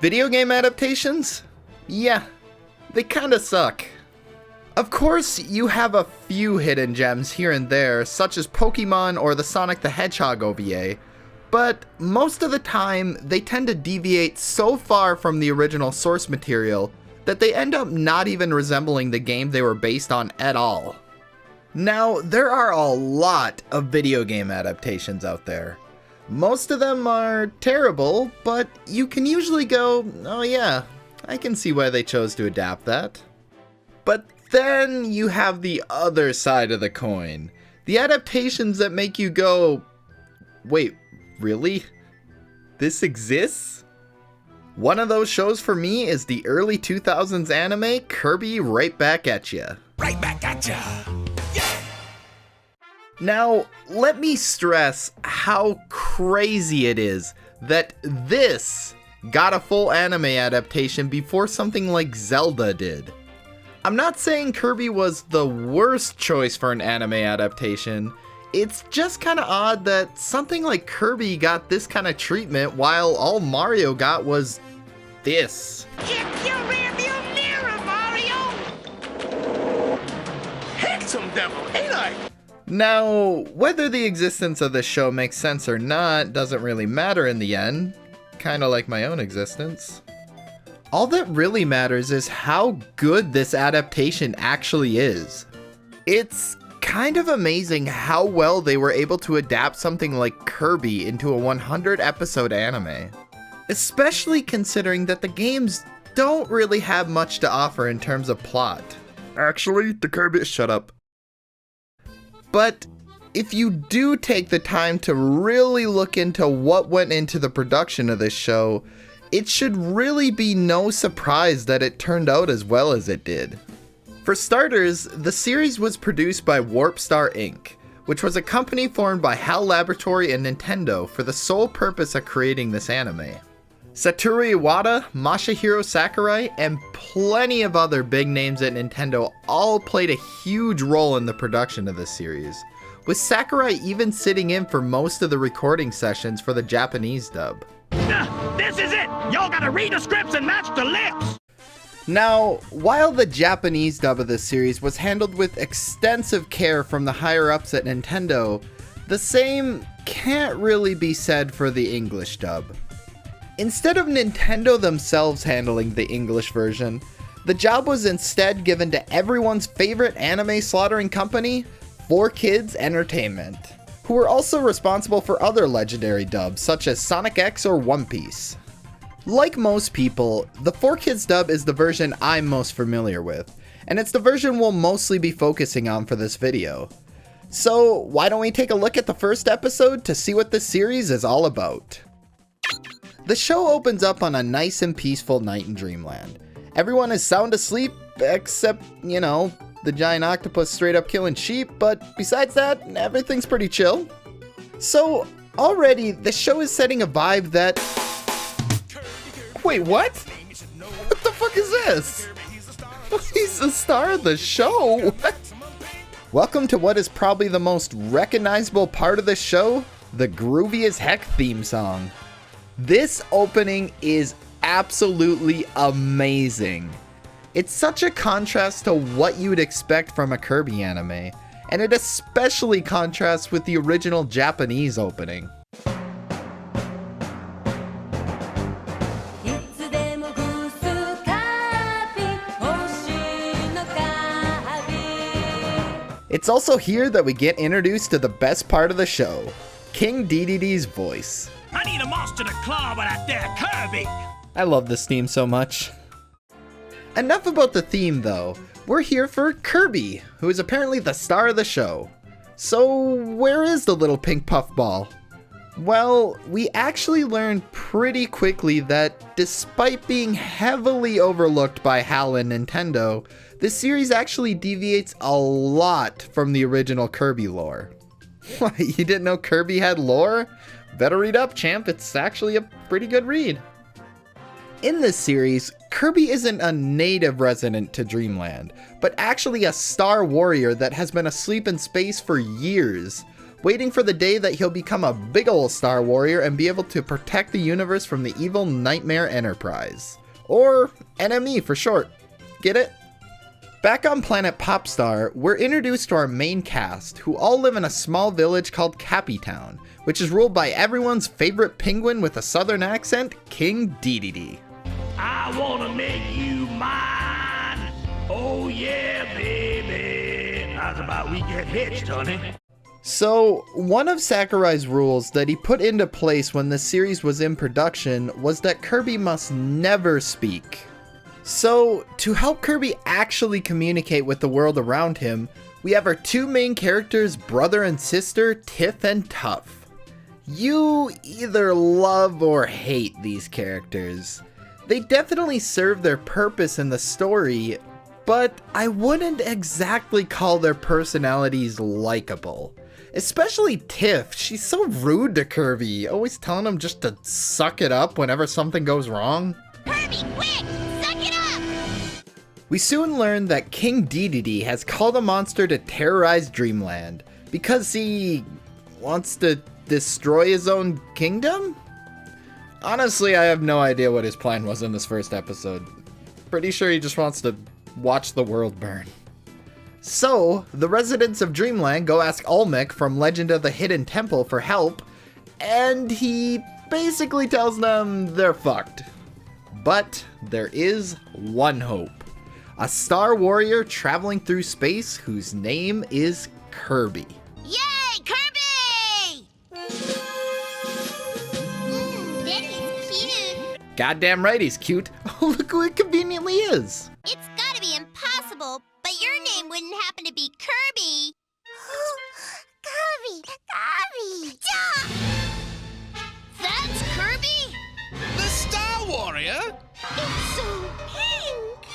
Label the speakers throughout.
Speaker 1: Video game adaptations? Yeah, they kinda suck. Of course, you have a few hidden gems here and there, such as Pokemon or the Sonic the Hedgehog OVA, but most of the time, they tend to deviate so far from the original source material that they end up not even resembling the game they were based on at all. Now, there are a lot of video game adaptations out there. Most of them are terrible, but you can usually go, oh yeah, I can see why they chose to adapt that. But then you have the other side of the coin. The adaptations that make you go, wait, really? This exists? One of those shows for me is the early 2000s anime Kirby Right Back at Ya.
Speaker 2: Right back at ya! Yeah!
Speaker 1: Now, let me stress how crazy it is that this got a full anime adaptation before something like Zelda did. I'm not saying Kirby was the worst choice for an anime adaptation, it's just kinda odd that something like Kirby got this kind of treatment while all Mario got was this.
Speaker 2: Check your rearview mirror, Mario! Handsome devil, ain't I?
Speaker 1: Now, whether the existence of this show makes sense or not doesn't really matter in the end, kinda like my own existence. All that really matters is how good this adaptation actually is. It's kind of amazing how well they were able to adapt something like Kirby into a 100 episode anime. Especially considering that the games don't really have much to offer in terms of plot. Actually, the Kirby— shut up. But if you do take the time to really look into what went into the production of this show, it should really be no surprise that it turned out as well as it did. For starters, the series was produced by Warp Star Inc., which was a company formed by HAL Laboratory and Nintendo for the sole purpose of creating this anime. Satoru Iwata, Masahiro Sakurai, and plenty of other big names at Nintendo all played a huge role in the production of this series, with Sakurai even sitting in for most of the recording sessions for the Japanese dub.
Speaker 2: This is it! Y'all gotta read the scripts and match the lips!
Speaker 1: Now, while the Japanese dub of this series was handled with extensive care from the higher-ups at Nintendo, the same can't really be said for the English dub. Instead of Nintendo themselves handling the English version, the job was instead given to everyone's favorite anime slaughtering company, 4Kids Entertainment, who were also responsible for other legendary dubs such as Sonic X or One Piece. Like most people, the 4Kids dub is the version I'm most familiar with, and it's the version we'll mostly be focusing on for this video. So why don't we take a look at the first episode to see what this series is all about. The show opens up on a nice and peaceful night in Dreamland. Everyone is sound asleep, except, you know, the giant octopus straight up killing sheep, but besides that, everything's pretty chill. So, already, the show is setting a vibe that... Wait, what? What the fuck is this? He's the star of the show? What? Welcome to what is probably the most recognizable part of the show, the Groovy as Heck theme song. This opening is absolutely amazing. It's such a contrast to what you would expect from a Kirby anime, and it especially contrasts with the original Japanese opening. It's also here that we get introduced to the best part of the show, King Dee'S voice.
Speaker 2: I need a monster to claw with that there Kirby!
Speaker 1: I love this theme so much. Enough about the theme though, we're here for Kirby, who is apparently the star of the show. So where is the little pink puffball? Well, we actually learned pretty quickly that despite being heavily overlooked by HAL and Nintendo, this series actually deviates a lot from the original Kirby lore. What, you didn't know Kirby had lore? Better read up, champ, it's actually a pretty good read. In this series, Kirby isn't a native resident to Dreamland, but actually a star warrior that has been asleep in space for years, waiting for the day that he'll become a big ol' Star Warrior and be able to protect the universe from the evil Nightmare Enterprise. Or NME for short. Get it? Back on planet Popstar, we're introduced to our main cast, who all live in a small village called Cappytown, which is ruled by everyone's favorite penguin with a southern accent, King Dedede.
Speaker 2: I wanna make you mine. Oh yeah, baby. How's about we get hitched, honey?
Speaker 1: So, one of Sakurai's rules that he put into place when the series was in production was that Kirby must never speak. So, to help Kirby actually communicate with the world around him, we have our two main characters, brother and sister, Tiff and Tuff. You either love or hate these characters. They definitely serve their purpose in the story, but I wouldn't exactly call their personalities likable. Especially Tiff, she's so rude to Kirby, always telling him just to suck it up whenever something goes wrong.
Speaker 3: Kirby, quick! Suck it up!
Speaker 1: We soon learn that King Dedede has called a monster to terrorize Dreamland because he wants to destroy his own kingdom? Honestly, I have no idea what his plan was in this first episode. Pretty sure he just wants to watch the world burn. So, the residents of Dreamland go ask Olmec from Legend of the Hidden Temple for help, and he basically tells them they're fucked. But there is one hope. A Star Warrior traveling through space whose name is Kirby.
Speaker 3: Yay, Kirby! Daddy's cute.
Speaker 1: Goddamn right he's cute. Look who it conveniently is.
Speaker 3: It's gotta be impossible, but your name wouldn't happen to be Kirby. Kirby! That's Kirby?
Speaker 4: The Star Warrior?
Speaker 3: It's so pink!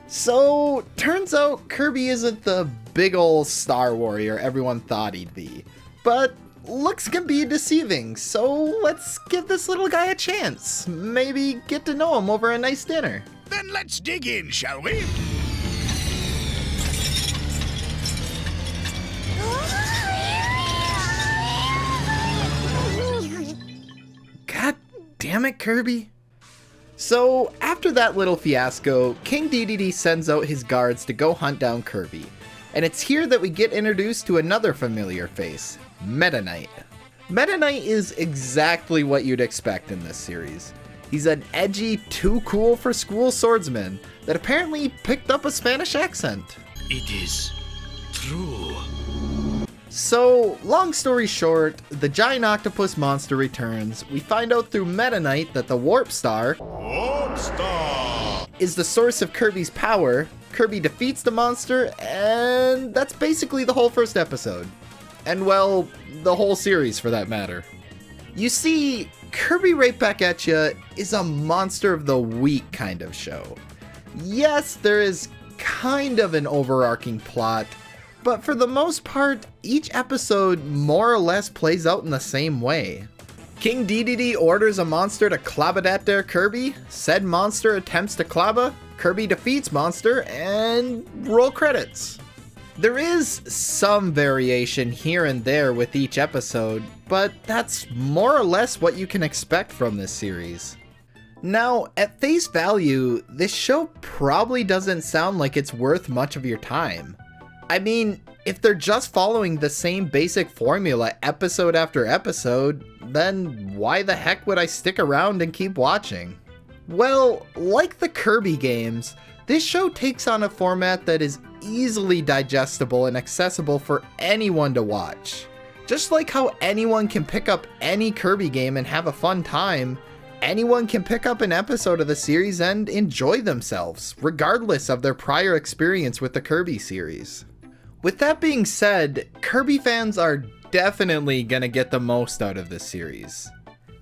Speaker 1: So, turns out Kirby isn't the big ol' Star Warrior everyone thought he'd be. But looks can be deceiving, so let's give this little guy a chance. Maybe get to know him over a nice dinner.
Speaker 4: Then let's dig in, shall we?
Speaker 1: God damn it, Kirby. So, after that little fiasco, King Dedede sends out his guards to go hunt down Kirby. And it's here that we get introduced to another familiar face, Meta Knight. Meta Knight is exactly what you'd expect in this series. He's an edgy, too cool for school swordsman that apparently picked up a Spanish accent.
Speaker 4: It is true.
Speaker 1: So, long story short, the giant octopus monster returns. We find out through Meta Knight that the Warp Star is the source of Kirby's power. Kirby defeats the monster, and that's basically the whole first episode. And well, the whole series for that matter. You see, Kirby Right Back at Ya is a monster of the week kind of show. Yes, there is kind of an overarching plot, but for the most part, each episode more or less plays out in the same way. King Dedede orders a monster to clobber Kirby, said monster attempts to clobber, Kirby defeats monster, and roll credits. There is some variation here and there with each episode, but that's more or less what you can expect from this series. Now, at face value, this show probably doesn't sound like it's worth much of your time. I mean, if they're just following the same basic formula episode after episode, then why the heck would I stick around and keep watching? Well, like the Kirby games, this show takes on a format that is easily digestible and accessible for anyone to watch. Just like how anyone can pick up any Kirby game and have a fun time, anyone can pick up an episode of the series and enjoy themselves, regardless of their prior experience with the Kirby series. With that being said, Kirby fans are definitely gonna get the most out of this series.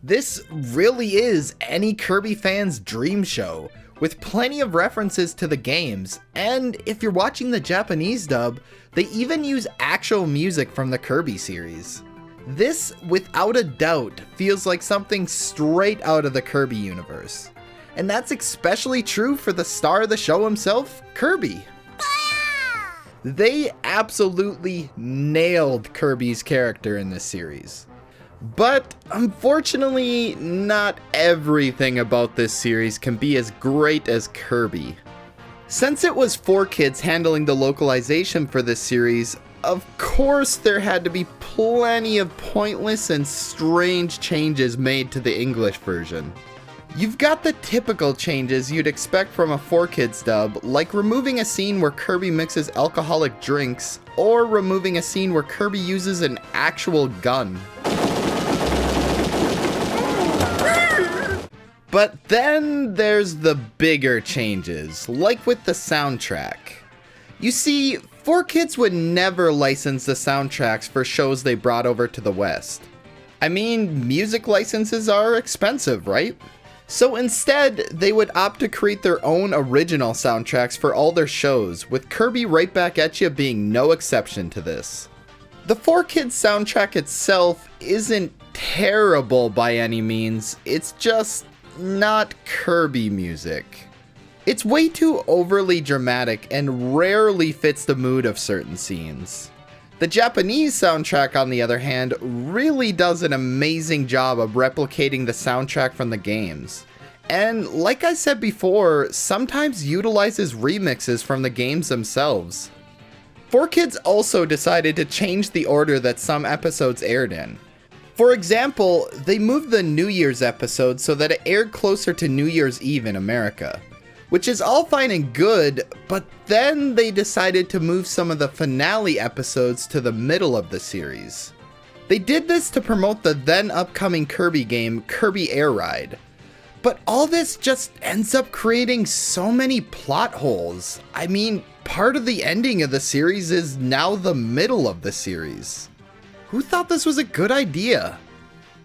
Speaker 1: This really is any Kirby fan's dream show, with plenty of references to the games, and if you're watching the Japanese dub, they even use actual music from the Kirby series. This, without a doubt, feels like something straight out of the Kirby universe. And that's especially true for the star of the show himself, Kirby. They absolutely nailed Kirby's character in this series. But unfortunately, not everything about this series can be as great as Kirby. Since it was 4Kids handling the localization for this series, of course there had to be plenty of pointless and strange changes made to the English version. You've got the typical changes you'd expect from a 4Kids dub, like removing a scene where Kirby mixes alcoholic drinks, or removing a scene where Kirby uses an actual gun. But then there's the bigger changes, like with the soundtrack. You see, 4Kids would never license the soundtracks for shows they brought over to the West. I mean, music licenses are expensive, right? So instead, they would opt to create their own original soundtracks for all their shows, with Kirby Right Back at Ya being no exception to this. The 4Kids soundtrack itself isn't terrible by any means, it's just not Kirby music. It's way too overly dramatic and rarely fits the mood of certain scenes. The Japanese soundtrack, on the other hand, really does an amazing job of replicating the soundtrack from the games. And like I said before, sometimes utilizes remixes from the games themselves. 4Kids also decided to change the order that some episodes aired in. For example, they moved the New Year's episode so that it aired closer to New Year's Eve in America, which is all fine and good, but then they decided to move some of the finale episodes to the middle of the series. They did this to promote the then upcoming Kirby game, Kirby Air Ride. But all this just ends up creating so many plot holes. I mean, part of the ending of the series is now the middle of the series. Who thought this was a good idea?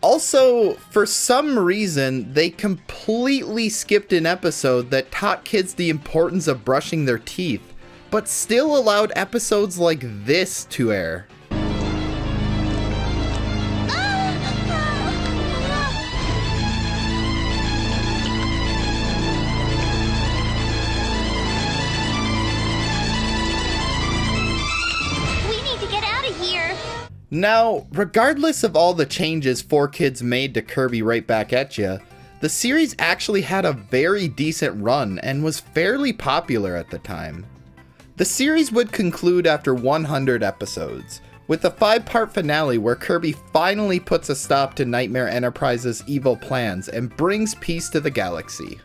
Speaker 1: Also, for some reason, they completely skipped an episode that taught kids the importance of brushing their teeth, but still allowed episodes like this to air. Now, regardless of all the changes 4Kids made to Kirby Right Back at Ya, the series actually had a very decent run and was fairly popular at the time. The series would conclude after 100 episodes, with a 5-part finale where Kirby finally puts a stop to Nightmare Enterprises' evil plans and brings peace to the galaxy.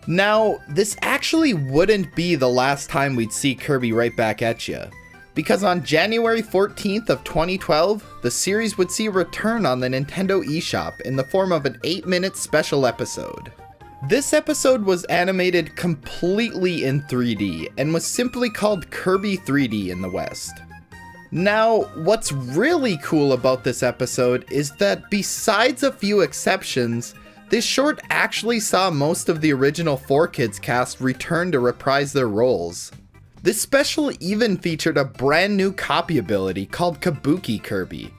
Speaker 1: Now, this actually wouldn't be the last time we'd see Kirby Right Back at Ya, because on January 14th of 2012, the series would see a return on the Nintendo eShop in the form of an 8-minute special episode. This episode was animated completely in 3D and was simply called Kirby 3D in the West. Now, what's really cool about this episode is that besides a few exceptions, this short actually saw most of the original 4Kids cast return to reprise their roles. This special even featured a brand new copy ability called Kabuki Kirby,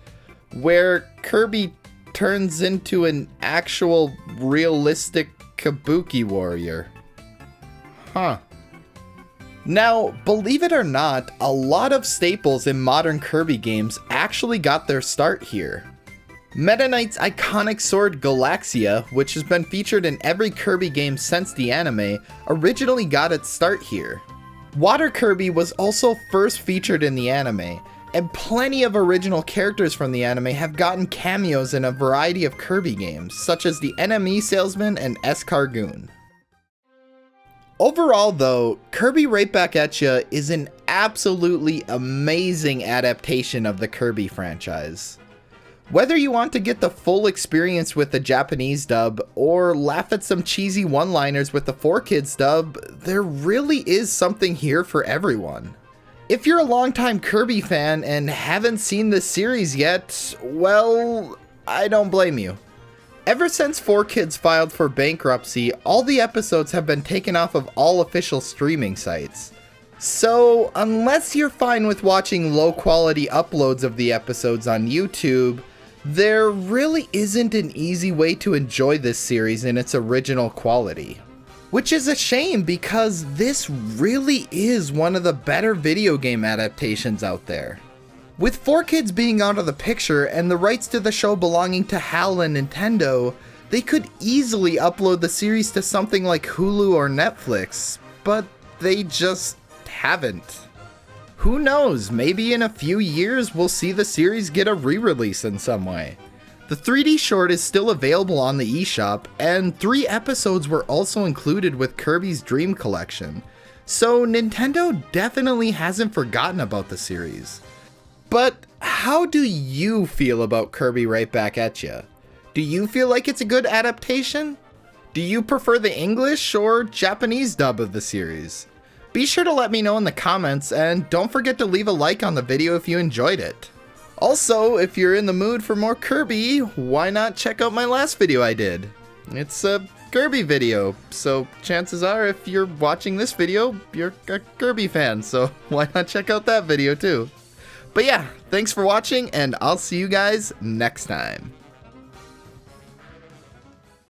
Speaker 1: where Kirby turns into an actual realistic Kabuki warrior. Huh. Now, believe it or not, a lot of staples in modern Kirby games actually got their start here. Meta Knight's iconic sword Galaxia, which has been featured in every Kirby game since the anime, originally got its start here. Water Kirby was also first featured in the anime, and plenty of original characters from the anime have gotten cameos in a variety of Kirby games, such as the NME Salesman and Escargoon. Overall though, Kirby Right Back at Ya is an absolutely amazing adaptation of the Kirby franchise. Whether you want to get the full experience with the Japanese dub, or laugh at some cheesy one-liners with the 4Kids dub, there really is something here for everyone. If you're a longtime Kirby fan and haven't seen this series yet, well, I don't blame you. Ever since 4Kids filed for bankruptcy, all the episodes have been taken off of all official streaming sites. So, unless you're fine with watching low-quality uploads of the episodes on YouTube, there really isn't an easy way to enjoy this series in its original quality. Which is a shame because this really is one of the better video game adaptations out there. With 4Kids being out of the picture and the rights to the show belonging to HAL and Nintendo, they could easily upload the series to something like Hulu or Netflix, but they just haven't. Who knows, maybe in a few years we'll see the series get a re-release in some way. The 3D short is still available on the eShop, and 3 episodes were also included with Kirby's Dream Collection, so Nintendo definitely hasn't forgotten about the series. But how do you feel about Kirby Right Back at Ya? Do you feel like it's a good adaptation? Do you prefer the English or Japanese dub of the series? Be sure to let me know in the comments, and don't forget to leave a like on the video if you enjoyed it. Also, if you're in the mood for more Kirby, why not check out my last video I did? It's a Kirby video, so chances are if you're watching this video, you're a Kirby fan, so why not check out that video too? But yeah, thanks for watching, and I'll see you guys next time.